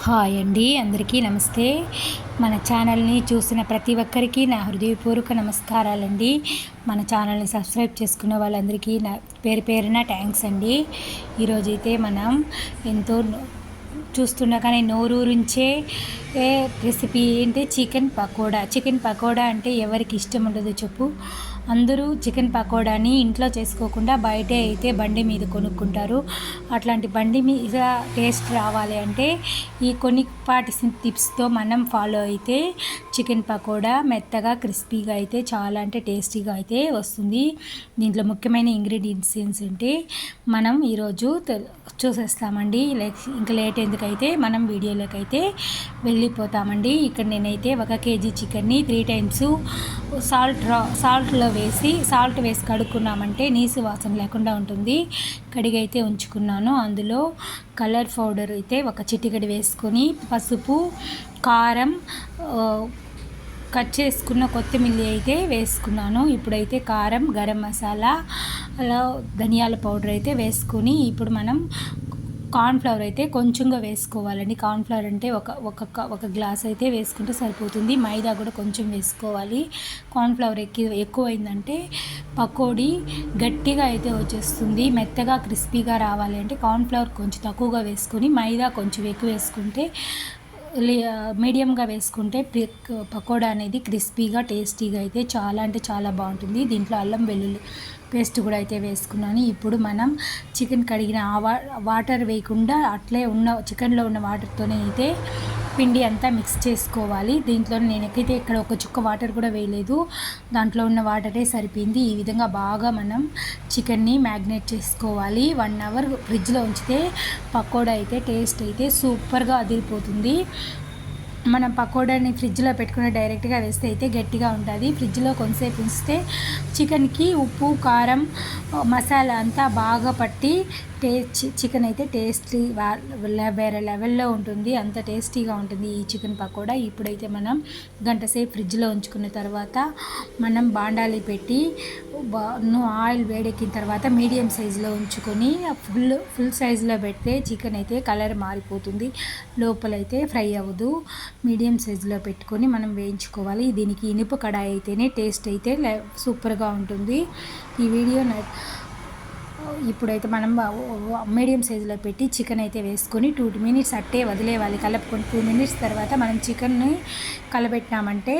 Hi అండి, అందరికీ నమస్తే. మన ఛానల్ని చూసిన ప్రతి ఒక్కరికి నా హృదయపూర్వక నమస్కారాలండి. మన ఛానల్ని సబ్స్క్రైబ్ చేసుకున్న వాళ్ళందరికీ నా పేరున థ్యాంక్స్ అండి. ఈరోజైతే మనం ఎంతో చూస్తుండగానే నోరూరించే రెసిపీ ఏంటి, చికెన్ పకోడా అంటే ఎవరికి ఇష్టం ఉండదు చెప్పు. అందరూ చికెన్ పకోడాని ఇంట్లో చేసుకోకుండా బయటే అయితే బండి మీద కొనుక్కుంటారు. అట్లాంటి బండి మీద టేస్ట్ రావాలి అంటే ఈ కొన్నిపాటి టిప్స్తో మనం ఫాలో అయితే చికెన్ పకోడా మెత్తగా క్రిస్పీగా అయితే చాలా అంటే టేస్టీగా అయితే వస్తుంది. దీంట్లో ముఖ్యమైన ఇంగ్రీడియంట్స్ ఏంటంటే మనం ఈరోజు చూసేస్తామండి. ఇంకా లేట్ ఎందుకైతే మనం వీడియోలోకి అయితే వెళ్ళిపోతామండి. ఇక్కడ నేనైతే 1 kg చికెన్ని 3 times సాల్ట్లో సాల్ట్ వేసి కడుక్కున్నామంటే నీసు వాసన లేకుండా ఉంటుంది. కడిగైతే ఉంచుకున్నాను. అందులో కలర్ పౌడర్ అయితే 1 చిటికెడు వేసుకొని, పసుపు, కారం, కట్ చేసుకున్న కొత్తిమీర అయితే వేసుకున్నాను. ఇప్పుడైతే కారం, గరం మసాలా, అలా ధనియాల పౌడర్ అయితే వేసుకొని ఇప్పుడు మనం కార్న్ఫ్లవర్ అయితే కొంచెంగా వేసుకోవాలండి. కార్న్ఫ్లవర్ అంటే ఒక గ్లాస్ అయితే వేసుకుంటే సరిపోతుంది. మైదా కూడా కొంచెం వేసుకోవాలి. కార్న్ఫ్లవర్ ఎక్కువైందంటే పకోడీ గట్టిగా అయితే వచ్చేస్తుంది. మెత్తగా క్రిస్పీగా రావాలి అంటే కార్న్ఫ్లవర్ కొంచెం తక్కువగా వేసుకొని మైదా కొంచెం ఎక్కువ వేసుకుంటే, మీడియంగా వేసుకుంటే పకోడా అనేది క్రిస్పీగా టేస్టీగా అయితే చాలా అంటే చాలా బాగుంటుంది. దీంట్లో అల్లం వెల్లుల్లి పేస్ట్ కూడా అయితే వేసుకున్నాను. ఇప్పుడు మనం చికెన్ కడిగిన వాటర్ వేయకుండా అట్లే ఉన్న చికెన్లో ఉన్న వాటర్తోనే అయితే పిండి అంతా మిక్స్ చేసుకోవాలి. దీంట్లో నేనైతే ఇక్కడ ఒక చుక్క వాటర్ కూడా వేయలేదు, దాంట్లో ఉన్న వాటరే సరిపోయింది. ఈ విధంగా బాగా మనం చికెన్ని మ్యాగ్నేట్ చేసుకోవాలి. 1 hour ఫ్రిడ్జ్లో ఉంచితే పకోడా అయితే టేస్ట్ అయితే సూపర్గా అదిరిపోతుంది. మనం పకోడాని ఫ్రిడ్జ్లో పెట్టుకుని డైరెక్ట్గా వేస్తే అయితే గట్టిగా ఉంటుంది. ఫ్రిడ్జ్లో కొంతసేపు ఉంచితే చికెన్కి ఉప్పు, కారం, మసాలా అంతా బాగా పట్టి చికెన్ అయితే టేస్టీ వేరే లెవెల్లో ఉంటుంది. అంత టేస్టీగా ఉంటుంది ఈ చికెన్ పకోడా. ఇప్పుడైతే మనం గంట సేపు ఫ్రిడ్జ్లో ఉంచుకున్న తర్వాత మనం బాండాలి పెట్టి ఆయిల్ వేడెక్కిన తర్వాత మీడియం సైజులో ఉంచుకొని ఫుల్ సైజులో పెడితే చికెన్ అయితే కలర్ మారిపోతుంది, లోపలైతే ఫ్రై అవ్వదు. మీడియం సైజులో పెట్టుకొని మనం వేయించుకోవాలి. దీనికి ఇనుప కడాయి అయితేనే టేస్ట్ అయితే సూపర్గా ఉంటుంది. ఈ వీడియో ఇప్పుడైతే మనం మీడియం సైజులో పెట్టి చికెన్ అయితే వేసుకొని 2 minutes అట్టే వదిలేవాలి కలుపుకొని. 2 minutes తర్వాత మనం చికెన్ని కలబెట్టినామంటే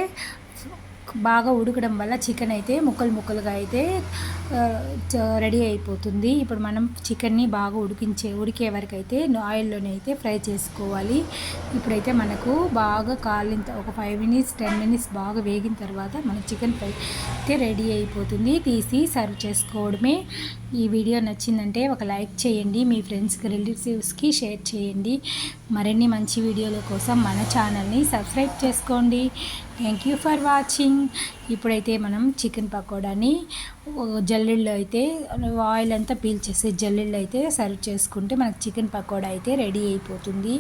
బాగా ఉడకడం వల్ల చికెన్ అయితే ముక్కలుగా అయితే రెడీ అయిపోతుంది. ఇప్పుడు మనం చికెన్ని బాగా ఉడికే వరకు అయితే ఆయిల్లోనే అయితే ఫ్రై చేసుకోవాలి. ఇప్పుడైతే మనకు బాగా ఒక 5 minutes 10 minutes బాగా వేగిన తర్వాత మన చికెన్ ఫ్రై అయితే రెడీ అయిపోతుంది. తీసి సర్వ్ చేసుకోవడమే. ఈ వీడియో నచ్చిందంటే ఒక లైక్ చేయండి, మీ ఫ్రెండ్స్కి రిలేటివ్స్కి షేర్ చేయండి. మరిన్ని మంచి వీడియోల కోసం మన ఛానల్ని సబ్స్క్రైబ్ చేసుకోండి. Thank you for watching. ఇప్పుడైతే మనం చికెన్ పకోడాని జల్లెళ్ళు అయితే ఆయిల్ అంతా పీల్చేసి జల్లెళ్ళు అయితే సర్వ్ చేసుకుంటే మనకు చికెన్ పకోడా అయితే రెడీ అయిపోతుంది.